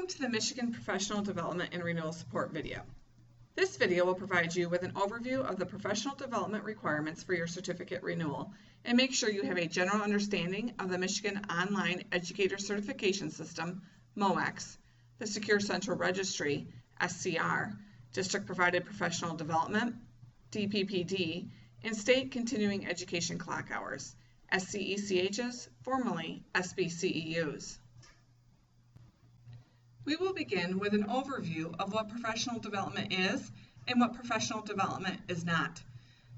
to the Michigan Professional Development and Renewal Support video. This video will provide you with an overview of the professional development requirements for your certificate renewal and make sure you have a general understanding of the Michigan Online Educator Certification System, MOECS, the Secure Central Registry, SCR, District Provided Professional Development, DPPD, and State Continuing Education Clock Hours, SCECHS, formerly SBCEUs. We will begin with an overview of what professional development is and what professional development is not.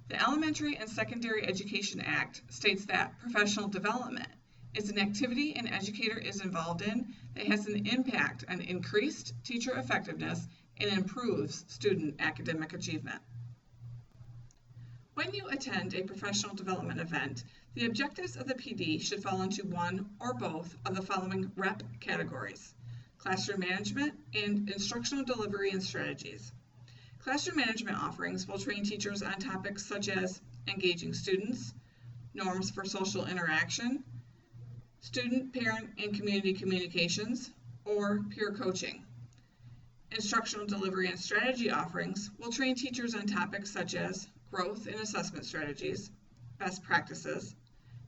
The Elementary and Secondary Education Act states that professional development is an activity an educator is involved in that has an impact on increased teacher effectiveness and improves student academic achievement. When you attend a professional development event, the objectives of the PD should fall into one or both of the following REP categories: classroom management and instructional delivery and strategies. Classroom management offerings will train teachers on topics such as engaging students, norms for social interaction, student, parent, and community communications, or peer coaching. Instructional delivery and strategy offerings will train teachers on topics such as growth and assessment strategies, best practices,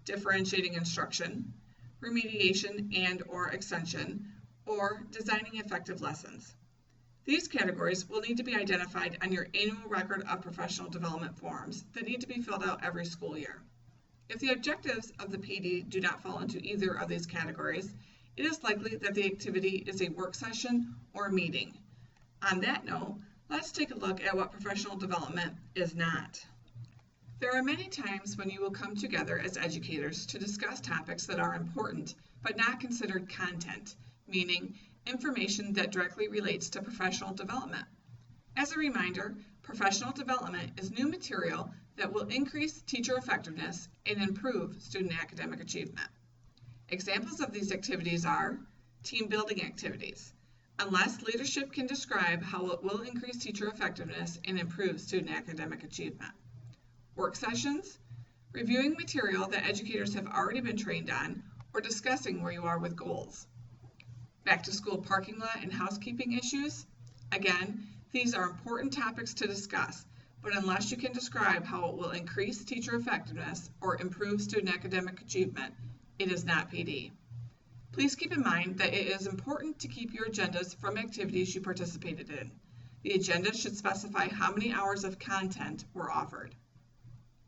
differentiating instruction, remediation and/or extension, or designing effective lessons. These categories will need to be identified on your annual record of professional development forms that need to be filled out every school year. If the objectives of the PD do not fall into either of these categories, it is likely that the activity is a work session or meeting. On that note, let's take a look at what professional development is not. There are many times when you will come together as educators to discuss topics that are important but not considered content, meaning information that directly relates to professional development. As a reminder, professional development is new material that will increase teacher effectiveness and improve student academic achievement. Examples of these activities are team building activities, unless leadership can describe how it will increase teacher effectiveness and improve student academic achievement. Work sessions, reviewing material that educators have already been trained on, or discussing where you are with goals. Back to school parking lot and housekeeping issues. Again, these are important topics to discuss, but unless you can describe how it will increase teacher effectiveness or improve student academic achievement, it is not PD. Please keep in mind that it is important to keep your agendas from activities you participated in. The agenda should specify how many hours of content were offered.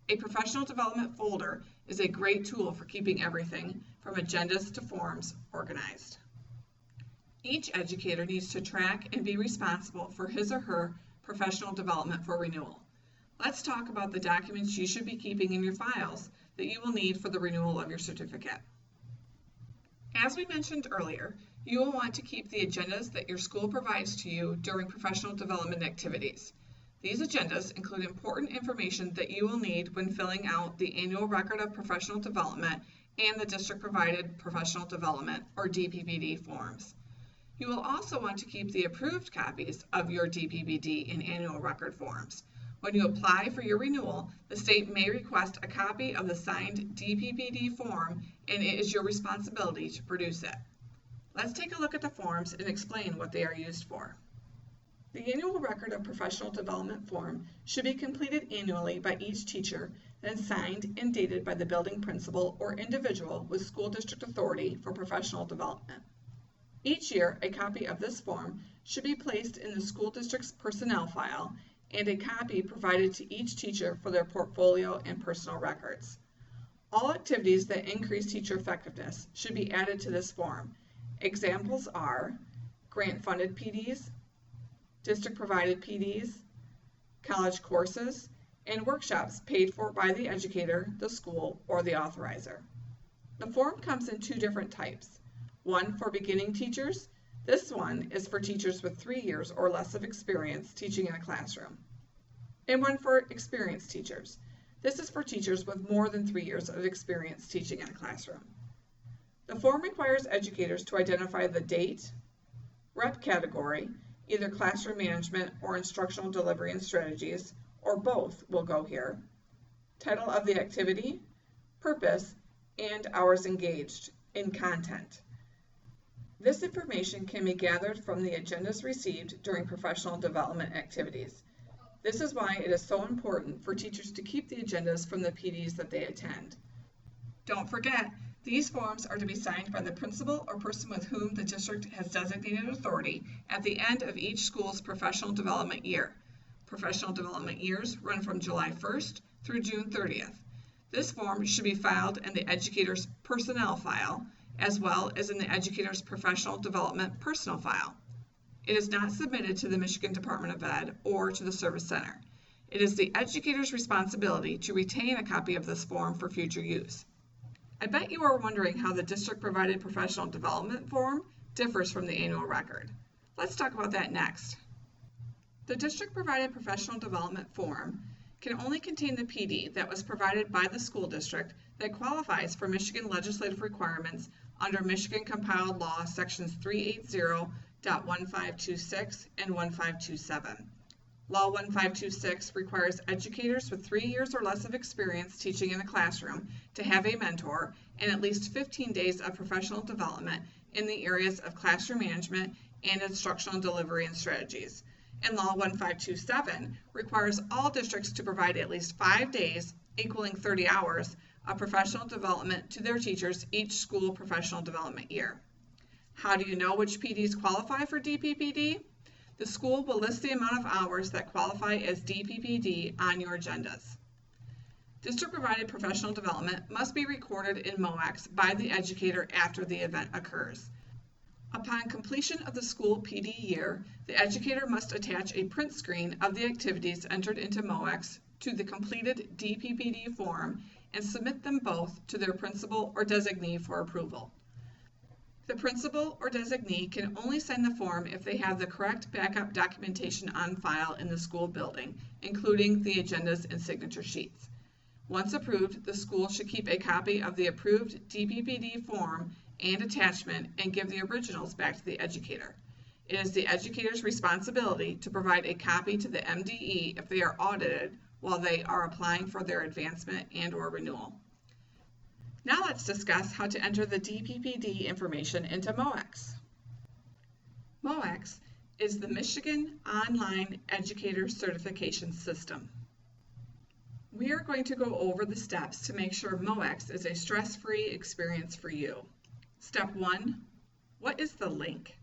A professional development folder is a great tool for keeping everything from agendas to forms organized. Each educator needs to track and be responsible for his or her professional development for renewal. Let's talk about the documents you should be keeping in your files that you will need for the renewal of your certificate. As we mentioned earlier, you will want to keep the agendas that your school provides to you during professional development activities. These agendas include important information that you will need when filling out the annual record of professional development and the district provided professional development or DPPD forms. You will also want to keep the approved copies of your DPPD and annual record forms. When you apply for your renewal, the state may request a copy of the signed DPPD form, and it is your responsibility to produce it. Let's take a look at the forms and explain what they are used for. The annual record of professional development form should be completed annually by each teacher, then signed and dated by the building principal or individual with school district authority for professional development. Each year, a copy of this form should be placed in the school district's personnel file and a copy provided to each teacher for their portfolio and personal records. All activities that increase teacher effectiveness should be added to this form. Examples are grant-funded PDs, district-provided PDs, college courses, and workshops paid for by the educator, the school, or the authorizer. The form comes in two different types. One for beginning teachers. This one is for teachers with 3 years or less of experience teaching in a classroom. And one for experienced teachers. This is for teachers with more than 3 years of experience teaching in a classroom. The form requires educators to identify the date, REP category, either classroom management or instructional delivery and strategies, or both will go here, title of the activity, purpose, and hours engaged in content. This information can be gathered from the agendas received during professional development activities. This is why it is so important for teachers to keep the agendas from the PDs that they attend. Don't forget, these forms are to be signed by the principal or person with whom the district has designated authority at the end of each school's professional development year. Professional development years run from July 1st through June 30th. This form should be filed in the educator's personnel file, as well as in the educator's professional development personal file. It is not submitted to the Michigan Department of Ed or to the Service Center. It is the educator's responsibility to retain a copy of this form for future use. I bet you are wondering how the district-provided professional development form differs from the annual record. Let's talk about that next. The district-provided professional development form can only contain the PD that was provided by the school district that qualifies for Michigan legislative requirements under Michigan Compiled Law Sections 380.1526 and 1527. Law 1526 requires educators with 3 years or less of experience teaching in the classroom to have a mentor and at least 15 days of professional development in the areas of classroom management and instructional delivery and strategies. And Law 1527 requires all districts to provide at least 5 days, equaling 30 hours, of professional development to their teachers each school professional development year. How do you know which PDs qualify for DPPD? The school will list the amount of hours that qualify as DPPD on your agendas. District-provided professional development must be recorded in MOECS by the educator after the event occurs. Upon completion of the school PD year, the educator must attach a print screen of the activities entered into MOECS to the completed DPPD form and submit them both to their principal or designee for approval. The principal or designee can only sign the form if they have the correct backup documentation on file in the school building, including the agendas and signature sheets. Once approved, the school should keep a copy of the approved DPPD form and attachment and give the originals back to the educator. It is the educator's responsibility to provide a copy to the MDE if they are audited while they are applying for their advancement and/or renewal. Now let's discuss how to enter the DPPD information into MOECS. MOECS is the Michigan Online Educator Certification System. We are going to go over the steps to make sure MOECS is a stress-free experience for you. Step 1, what is the link?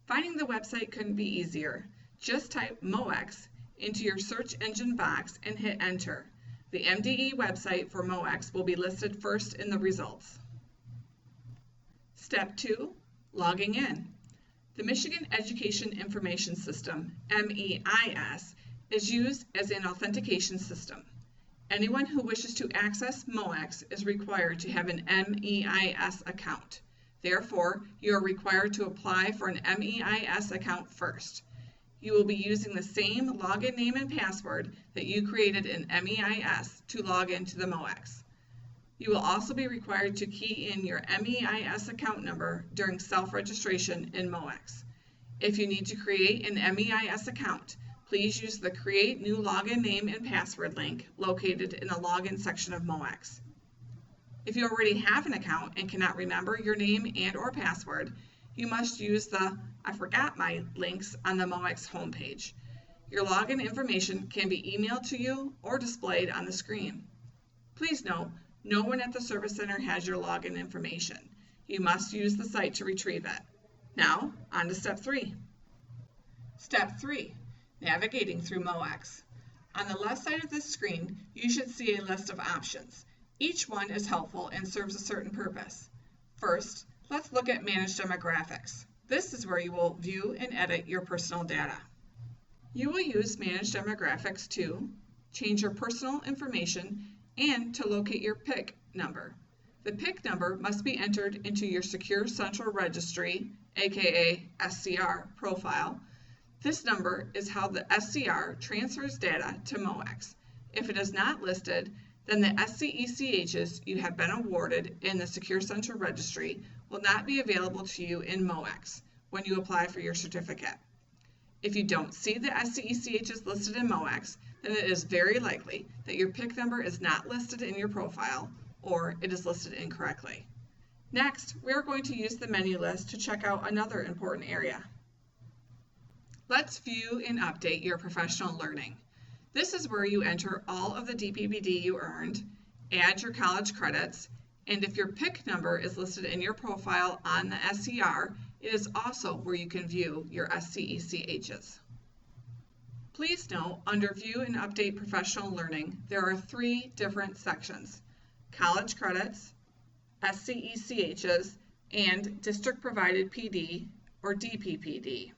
Finding the website couldn't be easier. Just type MOECS into your search engine box and hit enter. The MDE website for MOECS will be listed first in the results. Step 2, logging in. The Michigan Education Information System, MEIS, is used as an authentication system. Anyone who wishes to access MOECS is required to have an MEIS account. Therefore, you are required to apply for an MEIS account first. You will be using the same login name and password that you created in MEIS to log into the MOECS. You will also be required to key in your MEIS account number during self-registration in MOECS. If you need to create an MEIS account, please use the Create New Login Name and Password link located in the Login section of MOECS. If you already have an account and cannot remember your name and/or password, you must use the I Forgot My links on the MOECS homepage. Your login information can be emailed to you or displayed on the screen. Please note, no one at the Service Center has your login information. You must use the site to retrieve it. Now, on to Step 3. Step 3, navigating through MOECS. On the left side of this screen, you should see a list of options. Each one is helpful and serves a certain purpose. First, let's look at Manage Demographics. This is where you will view and edit your personal data. You will use Manage Demographics to change your personal information and to locate your PIC number. The PIC number must be entered into your Secure Central Registry, aka SCR, profile. This number is how the SCR transfers data to MOECS. If it is not listed, then the SCECHS you have been awarded in the Secure Central Registry will not be available to you in MOECS when you apply for your certificate. If you don't see the SCECHS listed in MOECS, then it is very likely that your PIC number is not listed in your profile or it is listed incorrectly. Next, we are going to use the menu list to check out another important area. Let's view and update your professional learning. This is where you enter all of the DPPD you earned, add your college credits, and if your PIC number is listed in your profile on the SCR, it is also where you can view your SCECHs. Please note, under View and Update Professional Learning, there are 3 different sections: College Credits, SCECHs, and District Provided PD, or DPPD.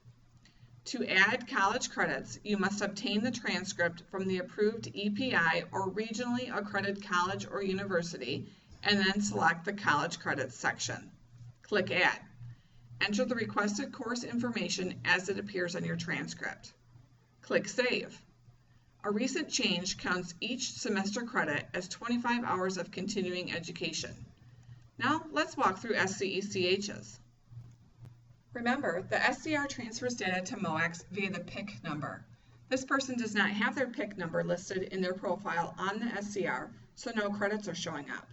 To add college credits, you must obtain the transcript from the approved EPI or regionally accredited college or university, and then select the College Credits section. Click Add. Enter the requested course information as it appears on your transcript. Click Save. A recent change counts each semester credit as 25 hours of continuing education. Now let's walk through SCECHs. Remember, the SCR transfers data to MOECS via the PIC number. This person does not have their PIC number listed in their profile on the SCR, so no credits are showing up.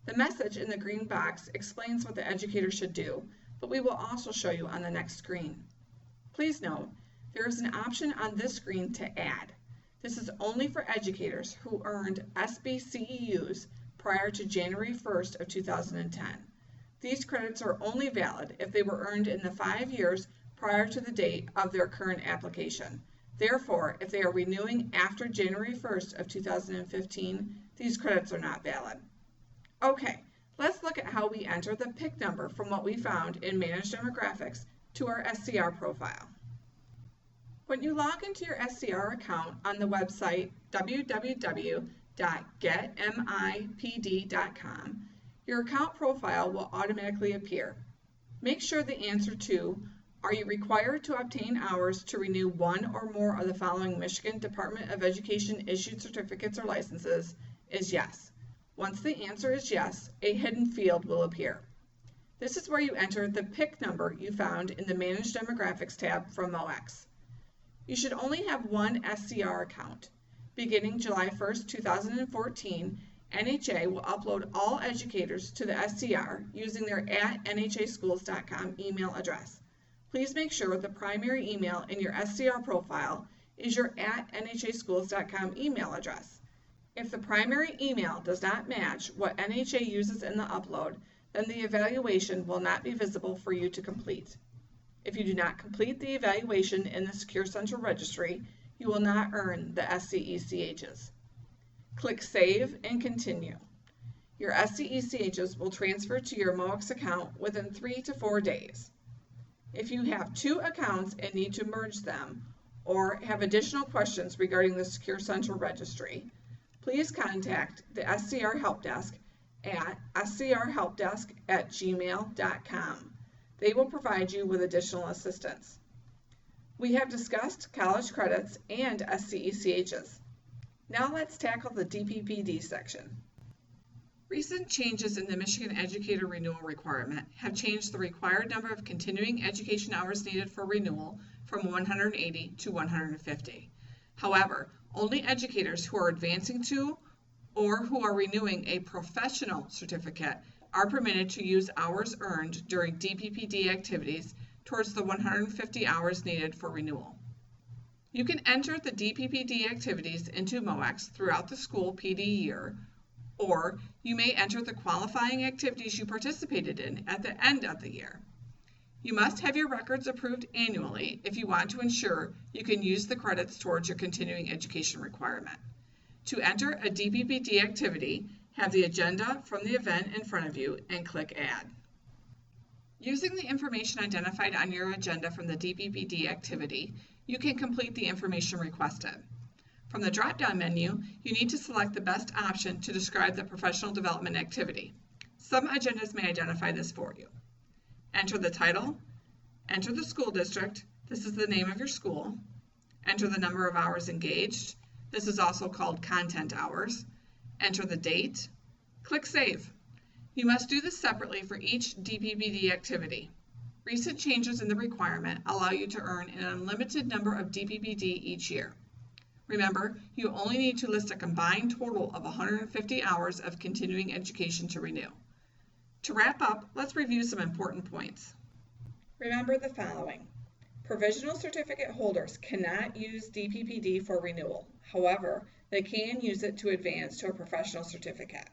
The message in the green box explains what the educator should do, but we will also show you on the next screen. Please note, there is an option on this screen to add. This is only for educators who earned SBCEUs prior to January 1st of 2010. These credits are only valid if they were earned in the 5 years prior to the date of their current application. Therefore, if they are renewing after January 1st of 2015, these credits are not valid. Okay, let's look at how we enter the PIC number from what we found in Manage Demographics to our SCR profile. When you log into your SCR account on the website www.getmipd.com, your account profile will automatically appear. Make sure the answer to, are you required to obtain hours to renew one or more of the following Michigan Department of Education issued certificates or licenses, is yes. Once the answer is yes, a hidden field will appear. This is where you enter the PIC number you found in the Manage Demographics tab from MOECS. You should only have one SCR account. Beginning July 1st, 2014, NHA will upload all educators to the SCR using their @nhaschools.com email address. Please make sure the primary email in your SCR profile is your @nhaschools.com email address. If the primary email does not match what NHA uses in the upload, then the evaluation will not be visible for you to complete. If you do not complete the evaluation in the Secure Central Registry, you will not earn the SCECHs. Click Save and Continue. Your SCECHs will transfer to your MOECS account within 3 to 4 days. If you have 2 accounts and need to merge them, or have additional questions regarding the Secure Central Registry, please contact the SCR Help Desk at scrhelpdesk@gmail.com. They will provide you with additional assistance. We have discussed college credits and SCECHs. Now let's tackle the DPPD section. Recent changes in the Michigan Educator renewal requirement have changed the required number of continuing education hours needed for renewal from 180 to 150. However, only educators who are advancing to or who are renewing a professional certificate are permitted to use hours earned during DPPD activities towards the 150 hours needed for renewal. You can enter the DPPD activities into MOECS throughout the school PD year, or you may enter the qualifying activities you participated in at the end of the year. You must have your records approved annually if you want to ensure you can use the credits towards your continuing education requirement. To enter a DPPD activity, have the agenda from the event in front of you and click Add. Using the information identified on your agenda from the DPPD activity, you can complete the information requested. From the drop-down menu, you need to select the best option to describe the professional development activity. Some agendas may identify this for you. Enter the title, enter the school district, this is the name of your school, enter the number of hours engaged, this is also called content hours, enter the date, click Save. You must do this separately for each DPPD activity. Recent changes in the requirement allow you to earn an unlimited number of DPPD each year. Remember, you only need to list a combined total of 150 hours of continuing education to renew. To wrap up, let's review some important points. Remember the following. Provisional certificate holders cannot use DPPD for renewal. However, they can use it to advance to a professional certificate.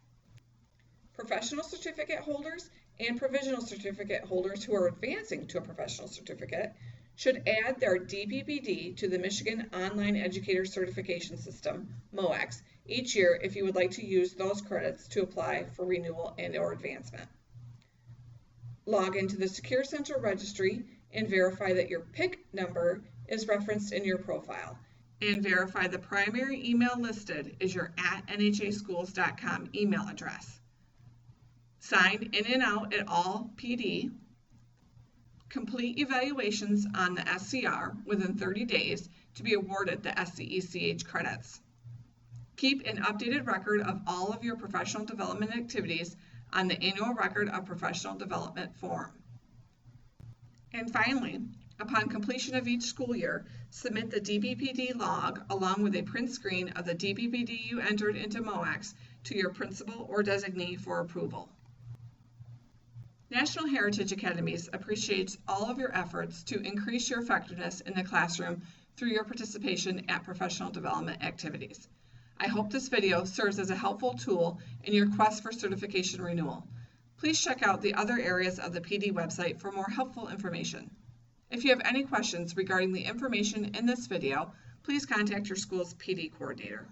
Professional certificate holders and provisional certificate holders who are advancing to a professional certificate should add their DPPD to the Michigan Online Educator Certification System, MOECS, each year if you would like to use those credits to apply for renewal and/or advancement. Log into the Secure Central Registry and verify that your PIC number is referenced in your profile. And verify the primary email listed is your @NHAschools.com email address. Sign in and out at all PD. Complete evaluations on the SCR within 30 days to be awarded the SCECH credits. Keep an updated record of all of your professional development activities on the Annual Record of Professional Development form. And finally, upon completion of each school year, submit the DPPD log along with a print screen of the DPPD you entered into MOECS to your principal or designee for approval. National Heritage Academies appreciates all of your efforts to increase your effectiveness in the classroom through your participation at professional development activities. I hope this video serves as a helpful tool in your quest for certification renewal. Please check out the other areas of the PD website for more helpful information. If you have any questions regarding the information in this video, please contact your school's PD coordinator.